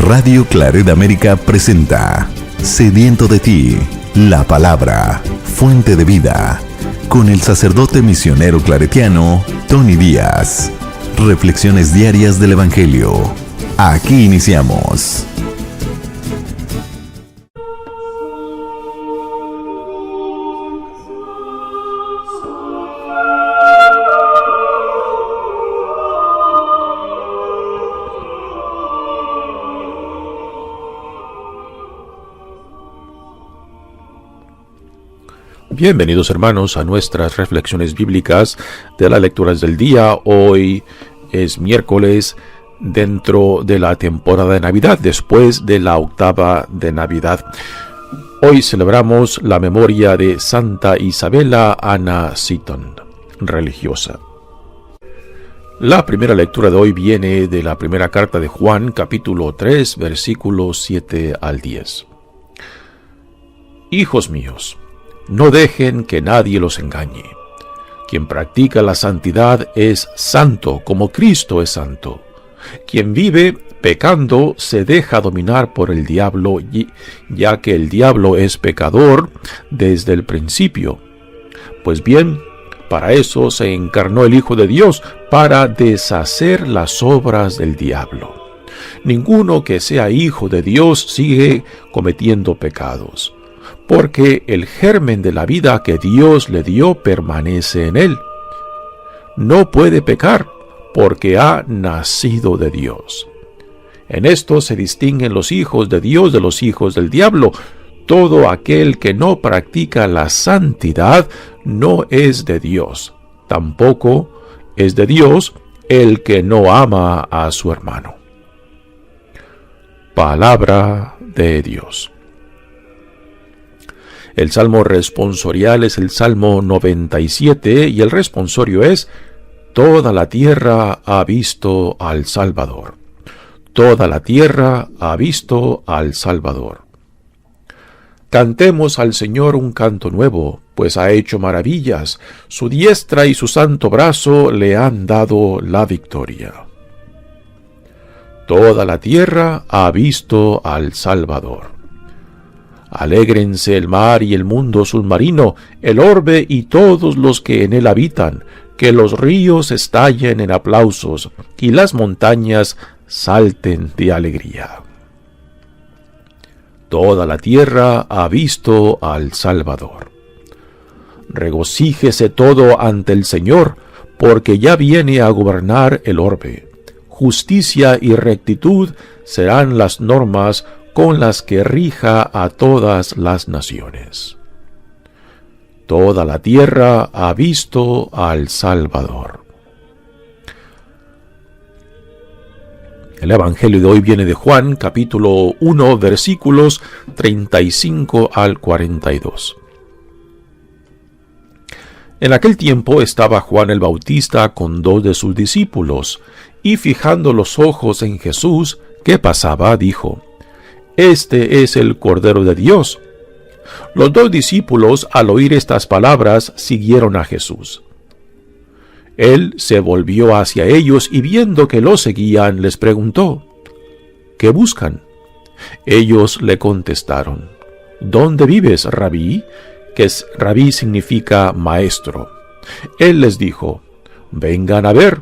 Radio Claret América presenta Sediento de ti, la palabra, fuente de vida, con el sacerdote misionero claretiano Tony Díaz. Reflexiones diarias del Evangelio. Aquí iniciamos. Bienvenidos hermanos a nuestras reflexiones bíblicas de las lecturas del día. Hoy es miércoles dentro de la temporada de Navidad, después de la octava de Navidad. Hoy celebramos la memoria de Santa Isabela Anna Seton, religiosa. La primera lectura de hoy viene de la primera carta de Juan, capítulo 3, versículos 7 al 10. Hijos míos, no dejen que nadie los engañe. Quien practica la santidad es santo, como Cristo es santo. Quien vive pecando se deja dominar por el diablo, ya que el diablo es pecador desde el principio. Pues bien, para eso se encarnó el Hijo de Dios, para deshacer las obras del diablo. Ninguno que sea hijo de Dios sigue cometiendo pecados, porque el germen de la vida que Dios le dio permanece en él. No puede pecar, porque ha nacido de Dios. En esto se distinguen los hijos de Dios de los hijos del diablo. Todo aquel que no practica la santidad no es de Dios. Tampoco es de Dios el que no ama a su hermano. Palabra de Dios. El salmo responsorial es el Salmo 97 y el responsorio es: toda la tierra ha visto al Salvador. Toda la tierra ha visto al Salvador. Cantemos al Señor un canto nuevo, pues ha hecho maravillas. Su diestra y su santo brazo le han dado la victoria. Toda la tierra ha visto al Salvador. Alégrense el mar y el mundo submarino, el orbe y todos los que en él habitan, que los ríos estallen en aplausos y las montañas salten de alegría. Toda la tierra ha visto al Salvador. Regocíjese todo ante el Señor, porque ya viene a gobernar el orbe. Justicia y rectitud serán las normas con las que rija a todas las naciones. Toda la tierra ha visto al Salvador. El Evangelio de hoy viene de Juan, capítulo 1, versículos 35 al 42. En aquel tiempo estaba Juan el Bautista con 2 de sus discípulos, y fijando los ojos en Jesús, que pasaba, dijo: Este es el Cordero de Dios. Los 2 discípulos, al oír estas palabras, siguieron a Jesús. Él se volvió hacia ellos y viendo que lo seguían, les preguntó: ¿Qué buscan? Ellos le contestaron: ¿Dónde vives, Rabí? Que Rabí significa maestro. Él les dijo: Vengan a ver.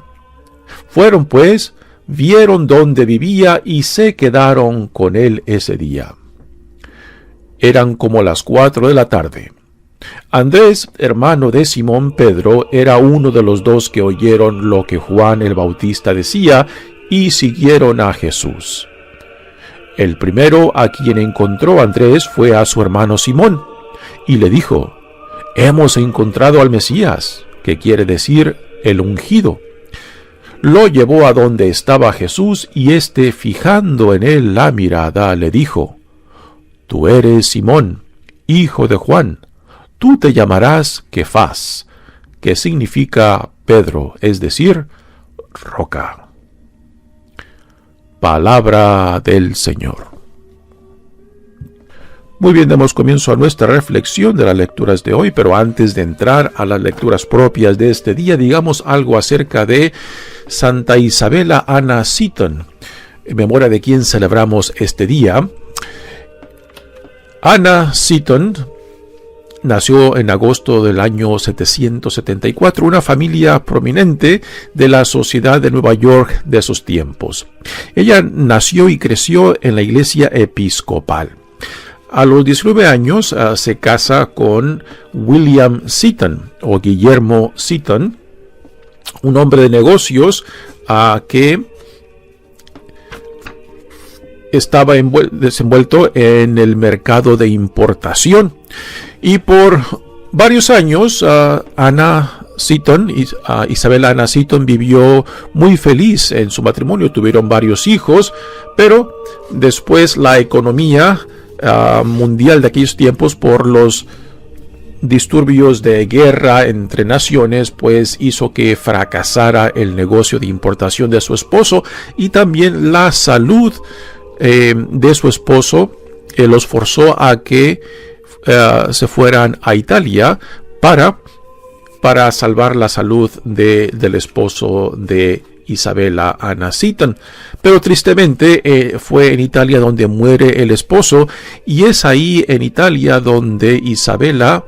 Fueron pues, vieron dónde vivía y se quedaron con él ese día. Eran como las 4 de la tarde. Andrés, hermano de Simón Pedro, era uno de los 2 que oyeron lo que Juan el Bautista decía y siguieron a Jesús. El primero a quien encontró Andrés fue a su hermano Simón, y le dijo: Hemos encontrado al Mesías, que quiere decir el ungido. Lo llevó a donde estaba Jesús, y éste, fijando en él la mirada, le dijo: Tú eres Simón, hijo de Juan. Tú te llamarás Kefas, que significa Pedro, es decir, roca. Palabra del Señor. Muy bien, damos comienzo a nuestra reflexión de las lecturas de hoy, pero antes de entrar a las lecturas propias de este día, digamos algo acerca de Santa Isabela Anna Seton. en memoria de quien celebramos este día. Anna Seton nació en agosto del año 774, una familia prominente de la sociedad de Nueva York de esos tiempos. Ella nació y creció en la iglesia episcopal. A los 19 años se casa con William Seton o Guillermo Seton, un hombre de negocios que estaba desenvuelto en el mercado de importación. Y por varios años Anna Seton, Isabel Anna Seton, vivió muy feliz en su matrimonio. Tuvieron varios hijos, pero después la economía mundial de aquellos tiempos, por los disturbios de guerra entre naciones, pues hizo que fracasara el negocio de importación de su esposo, y también la salud de su esposo los forzó a que se fueran a Italia para salvar la salud del esposo de Isabella Anna Seton. Pero tristemente fue en Italia donde muere el esposo, y es ahí en Italia donde Isabella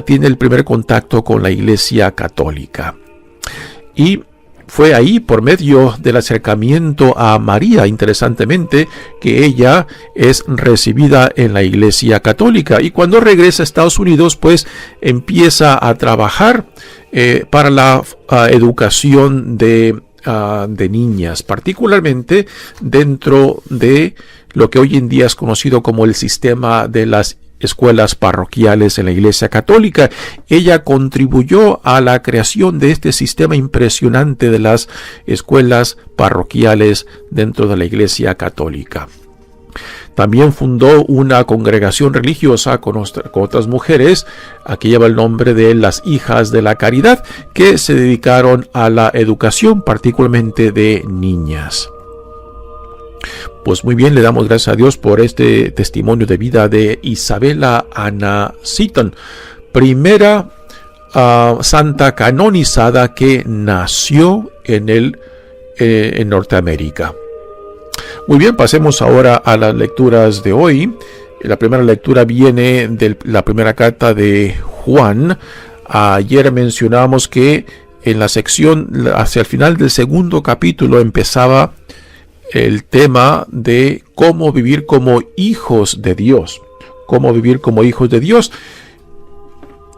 tiene el primer contacto con la Iglesia Católica. Y fue ahí, por medio del acercamiento a María, interesantemente, que ella es recibida en la Iglesia Católica. Y cuando regresa a Estados Unidos, pues empieza a trabajar para la educación de niñas, particularmente dentro de lo que hoy en día es conocido como el sistema de las escuelas parroquiales en la Iglesia Católica. Ella contribuyó a la creación de este sistema impresionante de las escuelas parroquiales dentro de la Iglesia Católica. También fundó una congregación religiosa con otras mujeres, que lleva el nombre de las Hijas de la Caridad, que se dedicaron a la educación, particularmente de niñas. Pues muy bien, le damos gracias a Dios por este testimonio de vida de Isabella Anna Seton, primera santa canonizada que nació en Norteamérica. Muy bien, pasemos ahora a las lecturas de hoy. La primera lectura viene de la primera carta de Juan. Ayer mencionábamos que en la sección, hacia el final del segundo capítulo, empezaba el tema de cómo vivir como hijos de Dios. Cómo vivir como hijos de Dios.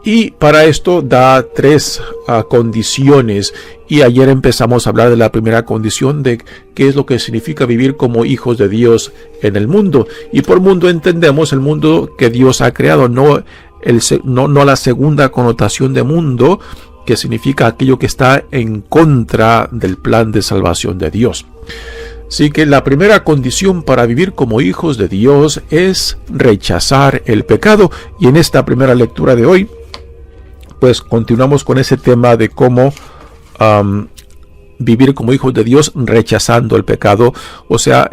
Y para esto da tres condiciones. Y ayer empezamos a hablar de la primera condición, de qué es lo que significa vivir como hijos de Dios en el mundo. Y por mundo entendemos el mundo que Dios ha creado, no la segunda connotación de mundo, que significa aquello que está en contra del plan de salvación de Dios. Así que la primera condición para vivir como hijos de Dios es rechazar el pecado. Y en esta primera lectura de hoy, pues continuamos con ese tema de cómo vivir como hijos de Dios rechazando el pecado, o sea,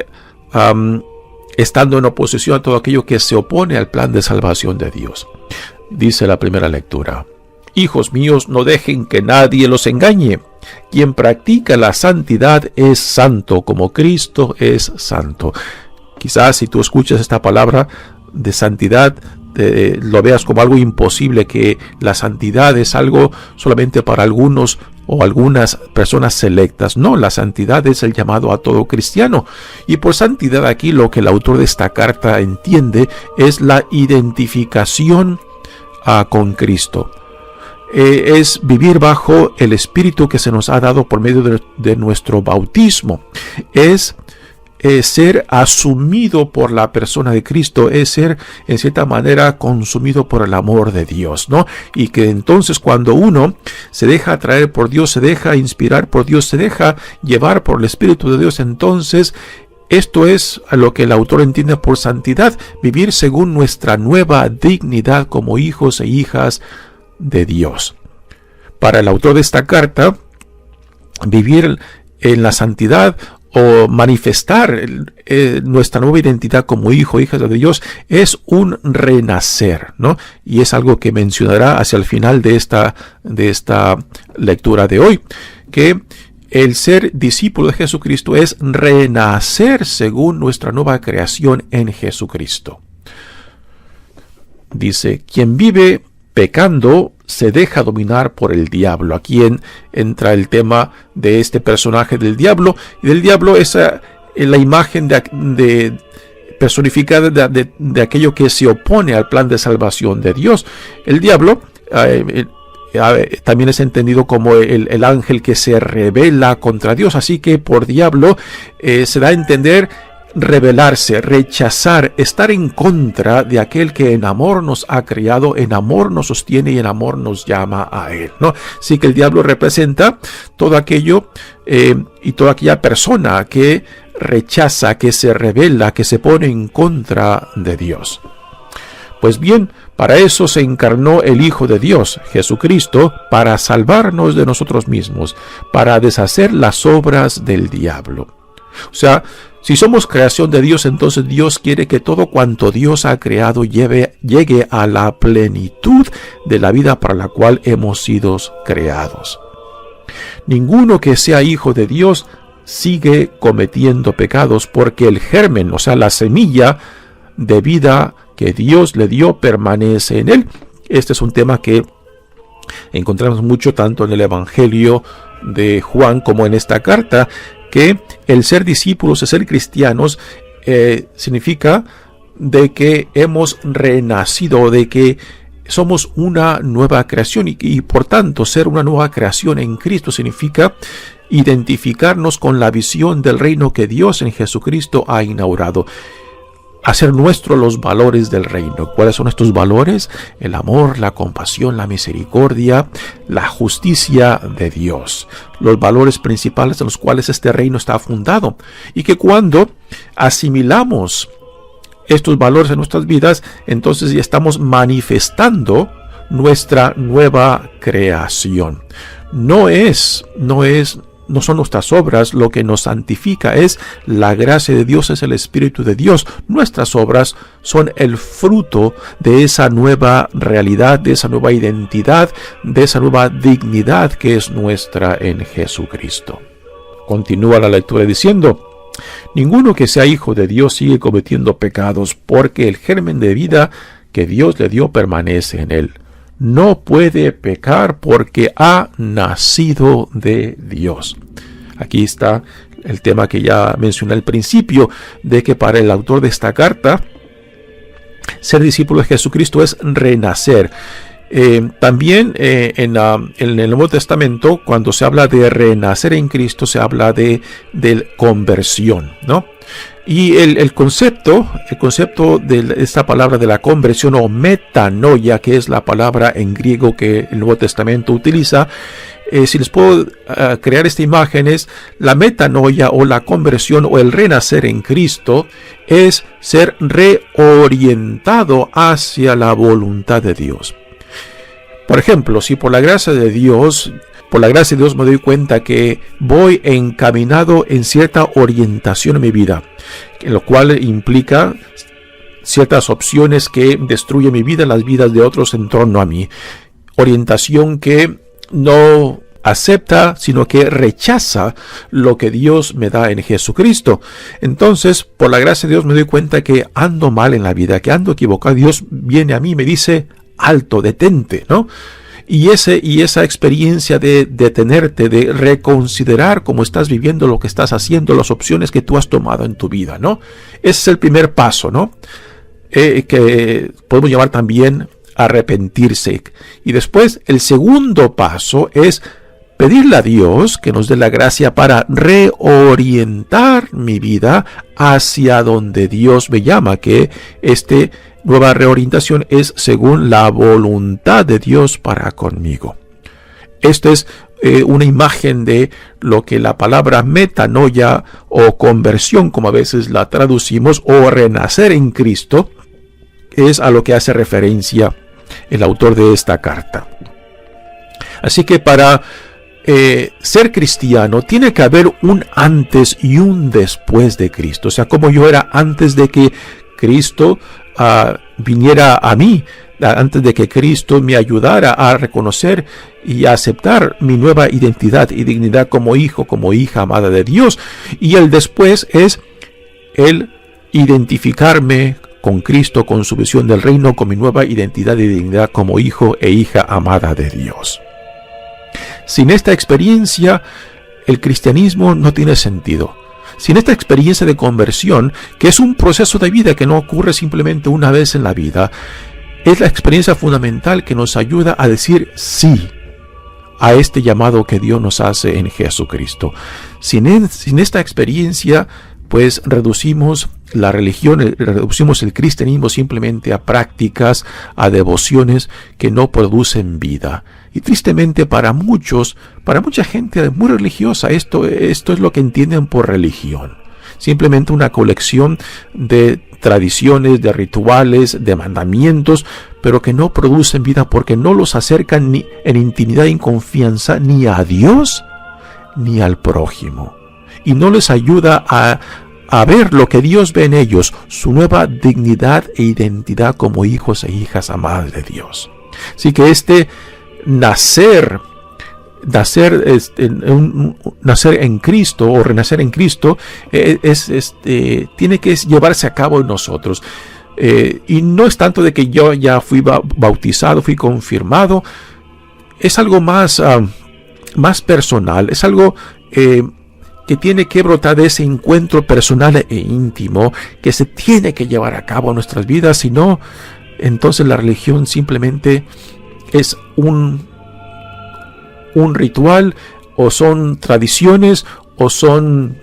estando en oposición a todo aquello que se opone al plan de salvación de Dios. Dice la primera lectura: Hijos míos, no dejen que nadie los engañe. Quien practica la santidad es santo, como Cristo es santo. Quizás si tú escuchas esta palabra de santidad, lo veas como algo imposible, que la santidad es algo solamente para algunos o algunas personas selectas. No, la santidad es el llamado a todo cristiano. Y por santidad aquí lo que el autor de esta carta entiende es la identificación con Cristo. Es vivir bajo el Espíritu que se nos ha dado por medio de nuestro bautismo. Es ser asumido por la persona de Cristo, es ser en cierta manera consumido por el amor de Dios, ¿no? Y que entonces cuando uno se deja atraer por Dios, se deja inspirar por Dios, se deja llevar por el Espíritu de Dios, entonces esto es a lo que el autor entiende por santidad: vivir según nuestra nueva dignidad como hijos e hijas de Dios. Para el autor de esta carta, vivir en la santidad o manifestar nuestra nueva identidad como hijo, hijas de Dios, es un renacer, ¿no? Y es algo que mencionará hacia el final de esta lectura de hoy, que el ser discípulo de Jesucristo es renacer según nuestra nueva creación en Jesucristo. Dice, quien vive pecando se deja dominar por el diablo. Aquí entra el tema de este personaje del diablo. Y del diablo es la imagen personificada de aquello que se opone al plan de salvación de Dios. El diablo también es entendido como el ángel que se rebela contra Dios. Así que por diablo se da a entender rebelarse, rechazar, estar en contra de aquel que en amor nos ha creado, en amor nos sostiene y en amor nos llama a él, ¿no? Así que el diablo representa todo aquello y toda aquella persona que rechaza, que se rebela, que se pone en contra de Dios. Pues bien, para eso se encarnó el Hijo de Dios, Jesucristo, para salvarnos de nosotros mismos, para deshacer las obras del diablo. O sea, si somos creación de Dios, entonces Dios quiere que todo cuanto Dios ha creado llegue a la plenitud de la vida para la cual hemos sido creados. Ninguno que sea hijo de Dios sigue cometiendo pecados, porque el germen, o sea, la semilla de vida que Dios le dio, permanece en él. Este es un tema que encontramos mucho tanto en el Evangelio de Juan como en esta carta, que el ser discípulos, el ser cristianos, significa de que hemos renacido, de que somos una nueva creación y por tanto ser una nueva creación en Cristo significa identificarnos con la visión del reino que Dios en Jesucristo ha inaugurado. Hacer nuestros los valores del reino. ¿Cuáles son estos valores? El amor, la compasión, la misericordia, la justicia de Dios. Los valores principales en los cuales este reino está fundado. Y que cuando asimilamos estos valores en nuestras vidas, entonces ya estamos manifestando nuestra nueva creación. No son nuestras obras lo que nos santifica, es la gracia de Dios, es el Espíritu de Dios. Nuestras obras son el fruto de esa nueva realidad, de esa nueva identidad, de esa nueva dignidad que es nuestra en Jesucristo. Continúa la lectura diciendo, ninguno que sea hijo de Dios sigue cometiendo pecados, porque el germen de vida que Dios le dio permanece en él. No puede pecar porque ha nacido de Dios. Aquí está el tema que ya mencioné al principio, de que para el autor de esta carta, ser discípulo de Jesucristo es renacer. También en el Nuevo Testamento, cuando se habla de renacer en Cristo, se habla de conversión, ¿no? Y el concepto de esta palabra de la conversión o metanoia, que es la palabra en griego que el Nuevo Testamento utiliza, si les puedo crear esta imagen, es la metanoia o la conversión o el renacer en Cristo es ser reorientado hacia la voluntad de Dios. Por ejemplo, si por la gracia de Dios me doy cuenta que voy encaminado en cierta orientación en mi vida, lo cual implica ciertas opciones que destruyen mi vida, las vidas de otros en torno a mí. Orientación que no acepta, sino que rechaza lo que Dios me da en Jesucristo. Entonces, por la gracia de Dios me doy cuenta que ando mal en la vida, que ando equivocado. Dios viene a mí y me dice, alto, detente, ¿no? Y esa experiencia de detenerte, de reconsiderar cómo estás viviendo, lo que estás haciendo, las opciones que tú has tomado en tu vida, ¿no? Ese es el primer paso, ¿no? Que podemos llamar también arrepentirse. Y después el segundo paso es pedirle a Dios que nos dé la gracia para reorientar mi vida hacia donde Dios me llama, que nueva reorientación es según la voluntad de Dios para conmigo. Esta es una imagen de lo que la palabra metanoia o conversión, como a veces la traducimos, o renacer en Cristo, es a lo que hace referencia el autor de esta carta. Así que para ser cristiano tiene que haber un antes y un después de Cristo. O sea, como yo era antes de que Cristo viniera a mí, antes de que Cristo me ayudara a reconocer y a aceptar mi nueva identidad y dignidad como hijo, como hija amada de Dios. Y el después es el identificarme con Cristo, con su visión del reino, con mi nueva identidad y dignidad como hijo e hija amada de Dios. Sin esta experiencia, el cristianismo no tiene sentido. Sin esta experiencia de conversión, que es un proceso de vida que no ocurre simplemente una vez en la vida, es la experiencia fundamental que nos ayuda a decir sí a este llamado que Dios nos hace en Jesucristo. Sin esta experiencia, pues reducimos la religión, reducimos el cristianismo simplemente a prácticas, a devociones que no producen vida. Y tristemente para mucha gente muy religiosa, esto es lo que entienden por religión. Simplemente una colección de tradiciones, de rituales, de mandamientos, pero que no producen vida porque no los acercan ni en intimidad y en confianza ni a Dios ni al prójimo. Y no les ayuda a ver lo que Dios ve en ellos, su nueva dignidad e identidad como hijos e hijas amadas de Dios. Así que nacer en Cristo o renacer en Cristo tiene que llevarse a cabo en nosotros. Y no es tanto de que yo ya fui bautizado, fui confirmado. Es algo más personal, es algo que tiene que brotar de ese encuentro personal e íntimo que se tiene que llevar a cabo en nuestras vidas. Si no, entonces la religión simplemente es un ritual, o son tradiciones, o son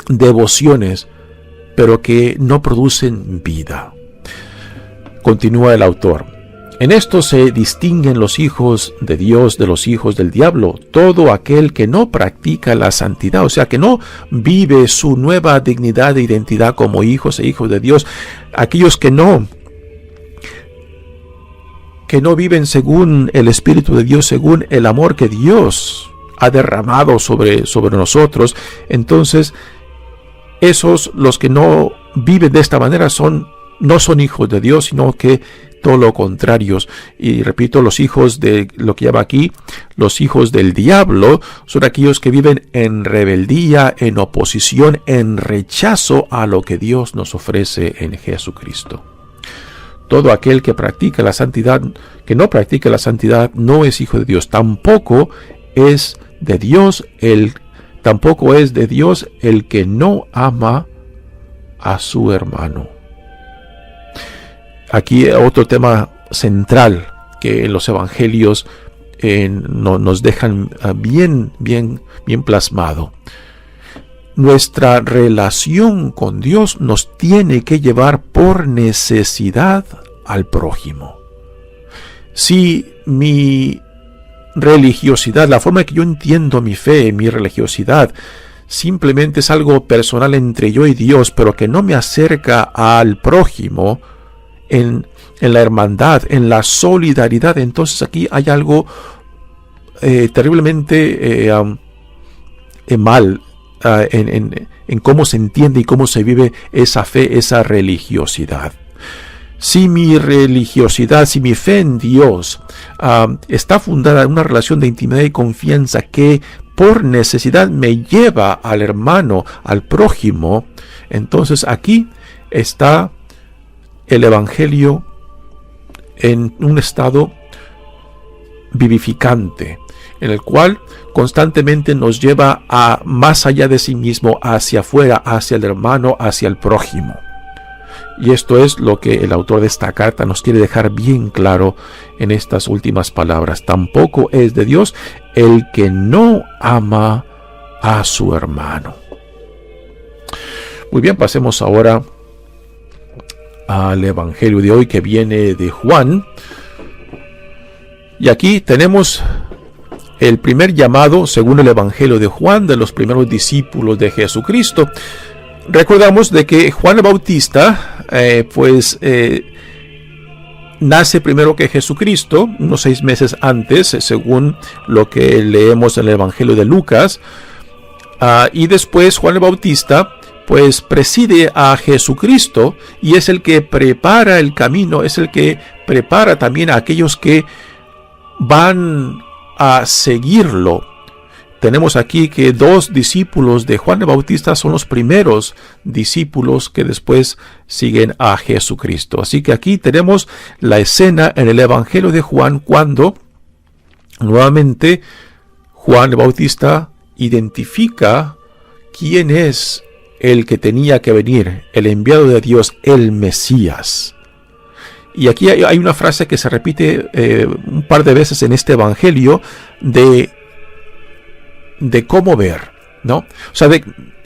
devociones, pero que no producen vida. Continúa el autor. En esto se distinguen los hijos de Dios de los hijos del diablo. Todo aquel que no practica la santidad, o sea, que no vive su nueva dignidad e identidad como hijos e hijos de Dios, aquellos que no viven según el Espíritu de Dios, según el amor que Dios ha derramado sobre nosotros, entonces los que no viven de esta manera no son hijos de Dios, sino que todo lo contrario. Y repito, los hijos de lo que llama aquí, los hijos del diablo, son aquellos que viven en rebeldía, en oposición, en rechazo a lo que Dios nos ofrece en Jesucristo. Todo aquel que practica la santidad, que no practica la santidad, no es hijo de Dios. Tampoco es de Dios el que no ama a su hermano. Aquí otro tema central que los evangelios nos dejan bien plasmado. Nuestra relación con Dios nos tiene que llevar por necesidad al prójimo. Si mi religiosidad, la forma en que yo entiendo mi fe, mi religiosidad, simplemente es algo personal entre yo y Dios, pero que no me acerca al prójimo en la hermandad, en la solidaridad, entonces aquí hay algo terriblemente mal en cómo se entiende y cómo se vive esa fe, esa religiosidad. Si mi religiosidad, si mi fe en Dios está fundada en una relación de intimidad y confianza que por necesidad me lleva al hermano, al prójimo, entonces aquí está el evangelio en un estado vivificante, en el cual constantemente nos lleva a más allá de sí mismo, hacia afuera, hacia el hermano, hacia el prójimo. Y esto es lo que el autor de esta carta nos quiere dejar bien claro en estas últimas palabras. Tampoco es de Dios el que no ama a su hermano. Muy bien, pasemos ahora al evangelio de hoy, que viene de Juan. Y aquí tenemos el primer llamado, según el evangelio de Juan, de los primeros discípulos de Jesucristo. Recordamos de que Juan el Bautista nace primero que Jesucristo, unos 6 meses antes, según lo que leemos en el evangelio de Lucas. Y después Juan el Bautista pues preside a Jesucristo y es el que prepara el camino, es el que prepara también a aquellos que van a seguirlo. Tenemos aquí que 2 discípulos de Juan el Bautista son los primeros discípulos que después siguen a Jesucristo. Así que aquí tenemos la escena en el Evangelio de Juan cuando nuevamente Juan el Bautista identifica quién es el que tenía que venir, el enviado de Dios, el Mesías. Y aquí hay una frase que se repite un par de veces en este Evangelio de cómo ver, ¿no? O sea,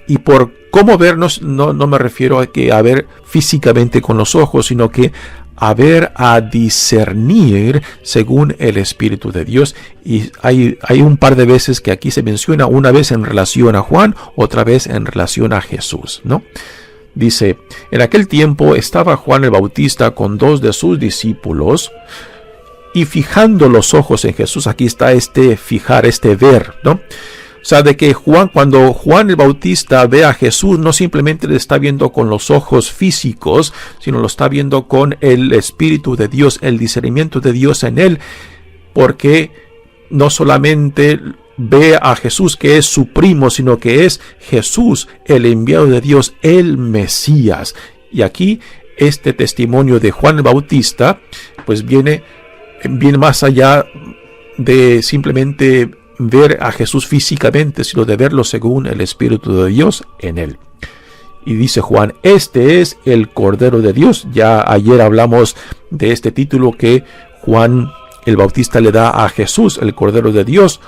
y por cómo ver no me refiero a ver físicamente con los ojos, sino que a discernir según el Espíritu de Dios. Y hay un par de veces que aquí se menciona, una vez en relación a Juan, otra vez en relación a Jesús, ¿no? Dice, en aquel tiempo estaba Juan el Bautista con 2 de sus discípulos, y fijando los ojos en Jesús, aquí está fijar, ver, ¿no? O sea, de que cuando Juan el Bautista ve a Jesús, no simplemente le está viendo con los ojos físicos, sino lo está viendo con el Espíritu de Dios, el discernimiento de Dios en él, porque no solamente ve a Jesús que es su primo, sino que es Jesús, el enviado de Dios, el Mesías. Y aquí este testimonio de Juan el Bautista, pues viene más allá de simplemente ver a Jesús físicamente, sino de verlo según el Espíritu de Dios en él. Y dice Juan, este es el Cordero de Dios. Ya ayer hablamos de este título que Juan el Bautista le da a Jesús, el Cordero de Dios.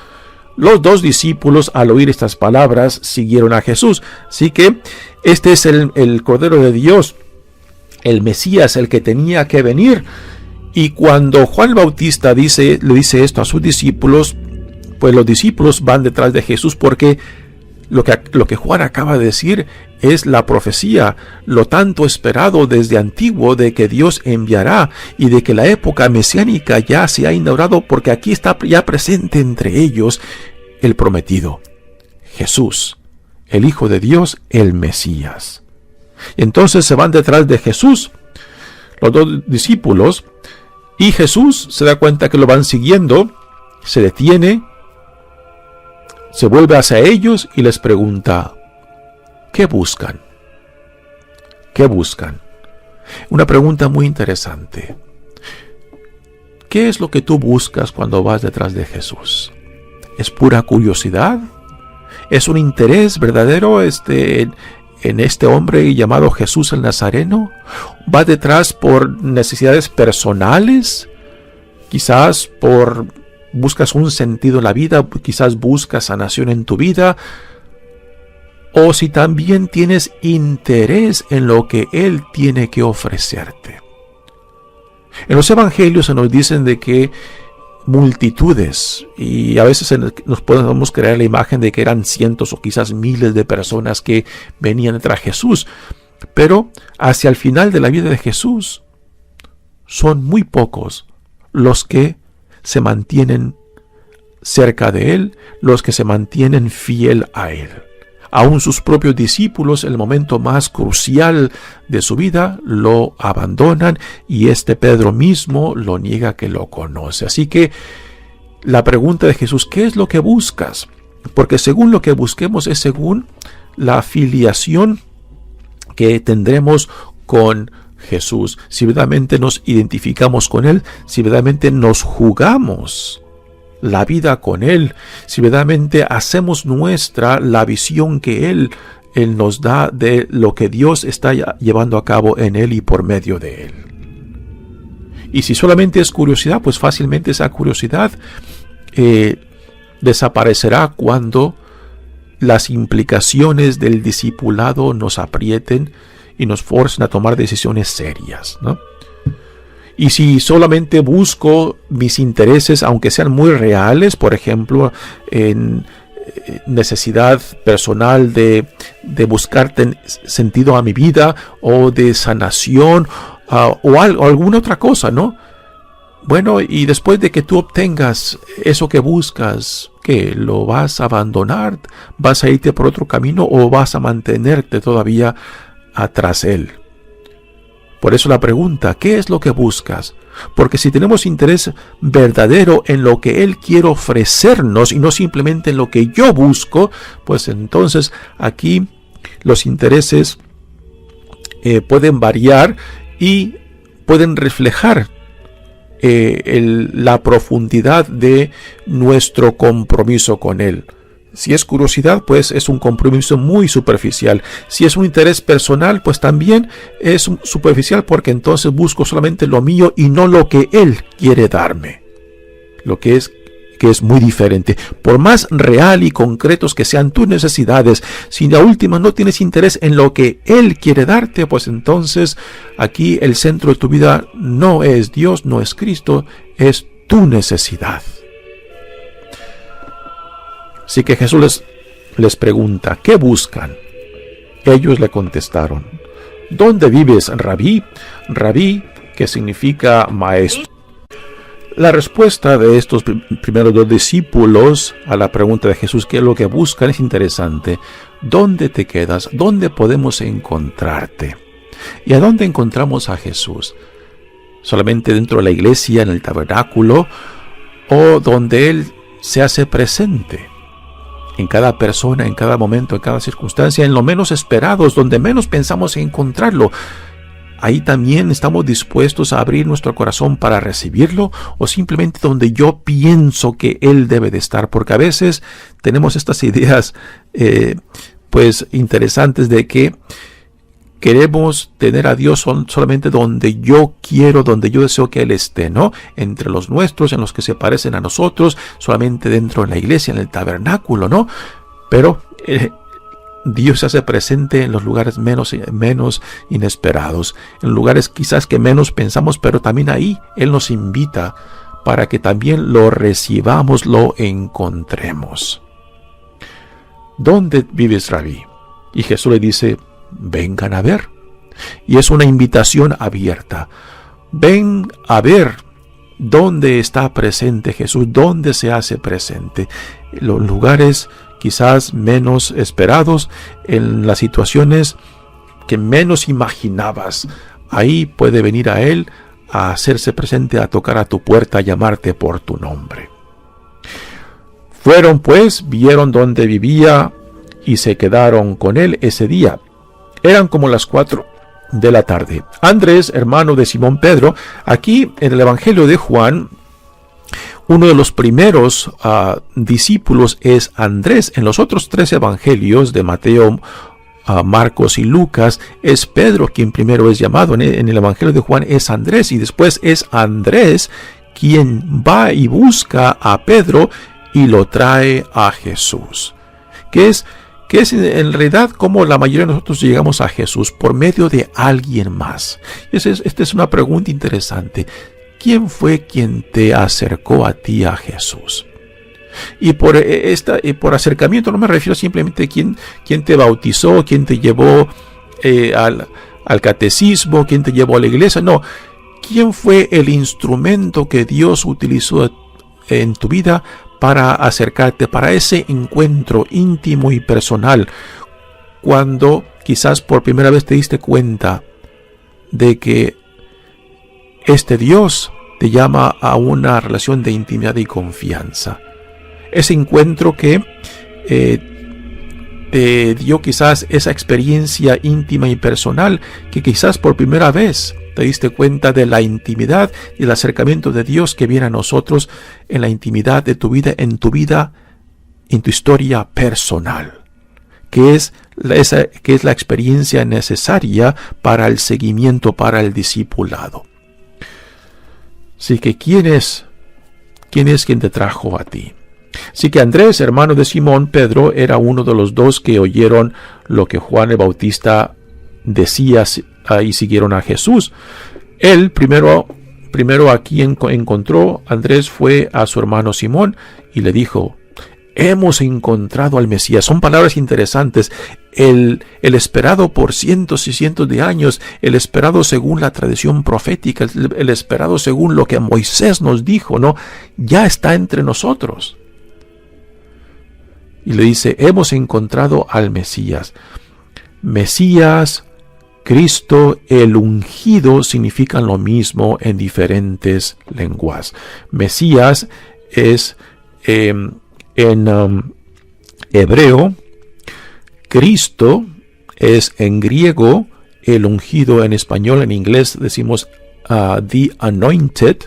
Los 2 discípulos, al oír estas palabras, siguieron a Jesús. Así que este es el Cordero de Dios, el Mesías, el que tenía que venir. Y cuando Juan el Bautista le dice esto a sus discípulos, pues los discípulos van detrás de Jesús, porque lo que Juan acaba de decir es la profecía, lo tanto esperado desde antiguo de que Dios enviará y de que la época mesiánica ya se ha inaugurado, porque aquí está ya presente entre ellos el prometido, Jesús, el Hijo de Dios, el Mesías. Y entonces se van detrás de Jesús, los 2 discípulos, y Jesús se da cuenta que lo van siguiendo, se detiene, se vuelve hacia ellos y les pregunta, ¿qué buscan? ¿Qué buscan? Una pregunta muy interesante. ¿Qué es lo que tú buscas cuando vas detrás de Jesús? ¿Es pura curiosidad? ¿Es un interés verdadero en este hombre llamado Jesús el Nazareno? ¿Va detrás por necesidades personales? Quizás buscas un sentido en la vida, quizás buscas sanación en tu vida, o si también tienes interés en lo que Él tiene que ofrecerte. En los evangelios se nos dicen de que multitudes, y a veces nos podemos crear la imagen de que eran cientos o quizás miles de personas que venían tras Jesús, pero hacia el final de la vida de Jesús son muy pocos los que se mantienen cerca de Él, los que se mantienen fiel a Él. Aún sus propios discípulos, en el momento más crucial de su vida, lo abandonan, y Pedro mismo lo niega que lo conoce. Así que la pregunta de Jesús, ¿qué es lo que buscas? Porque según lo que busquemos es según la filiación que tendremos con Jesús. Si verdaderamente nos identificamos con Él, si verdaderamente nos jugamos la vida con Él, si verdaderamente hacemos nuestra la visión que Él nos da de lo que Dios está llevando a cabo en Él y por medio de Él. Y si solamente es curiosidad, pues fácilmente esa curiosidad desaparecerá cuando las implicaciones del discipulado nos aprieten y nos forcen a tomar decisiones serias, ¿no? Y si solamente busco mis intereses, aunque sean muy reales, por ejemplo, en necesidad personal de buscar sentido a mi vida, o de sanación, o alguna otra cosa, ¿no? Bueno, y después de que tú obtengas eso que buscas, ¿qué? ¿Lo vas a abandonar? ¿Vas a irte por otro camino o vas a mantenerte todavía atrás de él? Por eso la pregunta, ¿qué es lo que buscas? Porque si tenemos interés verdadero en lo que Él quiere ofrecernos y no simplemente en lo que yo busco, pues entonces aquí los intereses pueden variar y pueden reflejar la profundidad de nuestro compromiso con Él. Si es curiosidad, pues es un compromiso muy superficial. Si es un interés personal, pues también es superficial, porque entonces busco solamente lo mío y no lo que Él quiere darme. Lo que es muy diferente. Por más real y concretos que sean tus necesidades, si la última no tienes interés en lo que Él quiere darte, pues entonces aquí el centro de tu vida no es Dios, no es Cristo, es tu necesidad. Así que Jesús les pregunta, ¿qué buscan? Ellos le contestaron, ¿dónde vives, Rabí? Rabí, que significa maestro. La respuesta de estos primeros dos discípulos a la pregunta de Jesús, ¿qué es lo que buscan?, es interesante. ¿Dónde te quedas? ¿Dónde podemos encontrarte? ¿Y a dónde encontramos a Jesús? ¿Solamente dentro de la iglesia, en el tabernáculo, o donde Él se hace presente? En cada persona, en cada momento, en cada circunstancia, en lo menos esperados, donde menos pensamos encontrarlo. Ahí también estamos dispuestos a abrir nuestro corazón para recibirlo, o simplemente donde yo pienso que Él debe de estar, porque a veces tenemos estas ideas pues interesantes de que queremos tener a Dios solamente donde yo quiero, donde yo deseo que Él esté, ¿no? Entre los nuestros, en los que se parecen a nosotros, solamente dentro de la iglesia, en el tabernáculo, ¿no? Pero Dios se hace presente en los lugares menos inesperados, en lugares quizás que menos pensamos, pero también ahí Él nos invita para que también lo recibamos, lo encontremos. ¿Dónde vives, Rabí? Y Jesús le dice, vengan a ver. Y es una invitación abierta. Ven a ver dónde está presente Jesús, dónde se hace presente. Los lugares quizás menos esperados, en las situaciones que menos imaginabas. Ahí puede venir a Él a hacerse presente, a tocar a tu puerta, a llamarte por tu nombre. Fueron pues, vieron dónde vivía y se quedaron con Él ese día. Eran como las 4 de la tarde. Andrés, hermano de Simón Pedro, aquí en el Evangelio de Juan, uno de los primeros discípulos es Andrés. En los otros 3 evangelios de Mateo, Marcos y Lucas, es Pedro quien primero es llamado. En el Evangelio de Juan es Andrés, y después es Andrés quien va y busca a Pedro y lo trae a Jesús. Que es en realidad como la mayoría de nosotros llegamos a Jesús, por medio de alguien más. Esta es una pregunta interesante. ¿Quién fue quien te acercó a ti a Jesús? Y por acercamiento no me refiero simplemente a quién te bautizó, quién te llevó al catecismo, quién te llevó a la iglesia. No, ¿quién fue el instrumento que Dios utilizó en tu vida para acercarte, para ese encuentro íntimo y personal, cuando quizás por primera vez te diste cuenta de que este Dios te llama a una relación de intimidad y confianza? Ese encuentro que te dio quizás esa experiencia íntima y personal, que quizás por primera vez te diste cuenta de la intimidad y el acercamiento de Dios que viene a nosotros en la intimidad de tu vida, en tu historia personal, que es la experiencia necesaria para el seguimiento, para el discipulado. Así que ¿quién es quien te trajo a ti? Así que Andrés, hermano de Simón Pedro, era uno de los 2 que oyeron lo que Juan el Bautista decía y siguieron a Jesús. Él primero a quien encontró Andrés fue a su hermano Simón y le dijo, hemos encontrado al Mesías. Son palabras interesantes. el esperado por cientos y cientos de años, el esperado según la tradición profética, el esperado según lo que Moisés nos dijo, ¿no? Ya está entre nosotros. Y le dice, hemos encontrado al Mesías. Mesías, Cristo, el ungido significan lo mismo en diferentes lenguas. Mesías es en hebreo, Cristo es en griego, el ungido en español, en inglés decimos the anointed.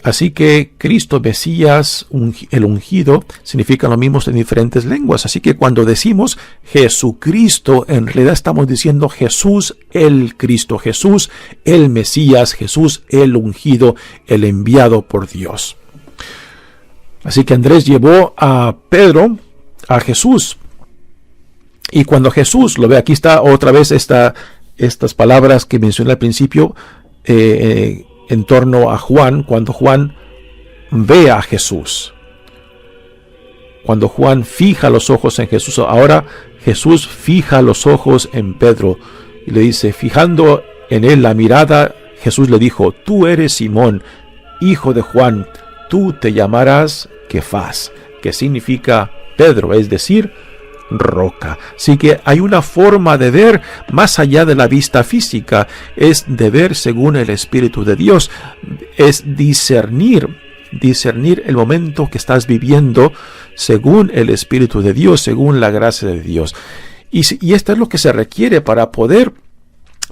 Así que Cristo, Mesías, el ungido, significan lo mismo en diferentes lenguas. Así que cuando decimos Jesucristo, en realidad estamos diciendo Jesús el Cristo, Jesús el Mesías, Jesús el ungido, el enviado por Dios. Así que Andrés llevó a Pedro a Jesús. Y cuando Jesús lo ve, aquí está otra vez estas palabras que mencioné al principio, en torno a Juan, cuando Juan ve a Jesús. Cuando Juan fija los ojos en Jesús, ahora Jesús fija los ojos en Pedro y le dice, fijando en él la mirada, Jesús le dijo, tú eres Simón, hijo de Juan, tú te llamarás Kefas, que significa Pedro, es decir, roca. Así que hay una forma de ver más allá de la vista física, es de ver según el Espíritu de Dios, es discernir el momento que estás viviendo según el Espíritu de Dios, según la gracia de Dios. Y esto es lo que se requiere para poder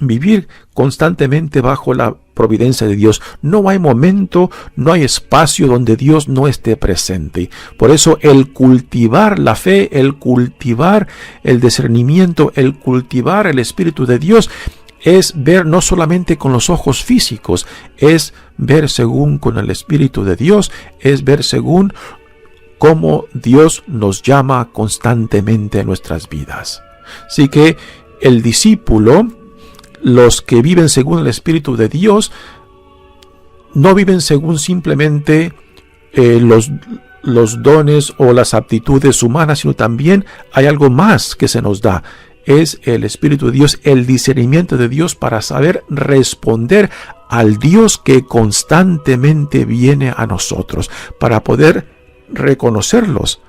vivir constantemente bajo la providencia de Dios. No hay momento, no hay espacio donde Dios no esté presente. Por eso el cultivar la fe, el cultivar el discernimiento, el cultivar el Espíritu de Dios es ver no solamente con los ojos físicos, es ver según con el Espíritu de Dios, es ver según cómo Dios nos llama constantemente en nuestras vidas. Así que el discípulo, los que viven según el Espíritu de Dios, no viven según simplemente los dones o las aptitudes humanas, sino también hay algo más que se nos da. Es el Espíritu de Dios, el discernimiento de Dios para saber responder al Dios que constantemente viene a nosotros, para poder reconocerlos,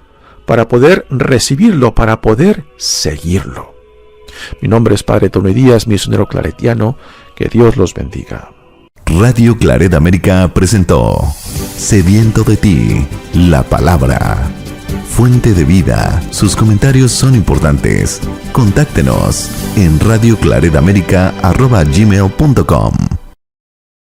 para poder recibirlo, para poder seguirlo. Mi nombre es Padre Tony Díaz, misionero claretiano. Que Dios los bendiga. Radio Claret América presentó Sediento de ti, la palabra. Fuente de vida. Sus comentarios son importantes. Contáctenos en radioclaretamerica@gmail.com.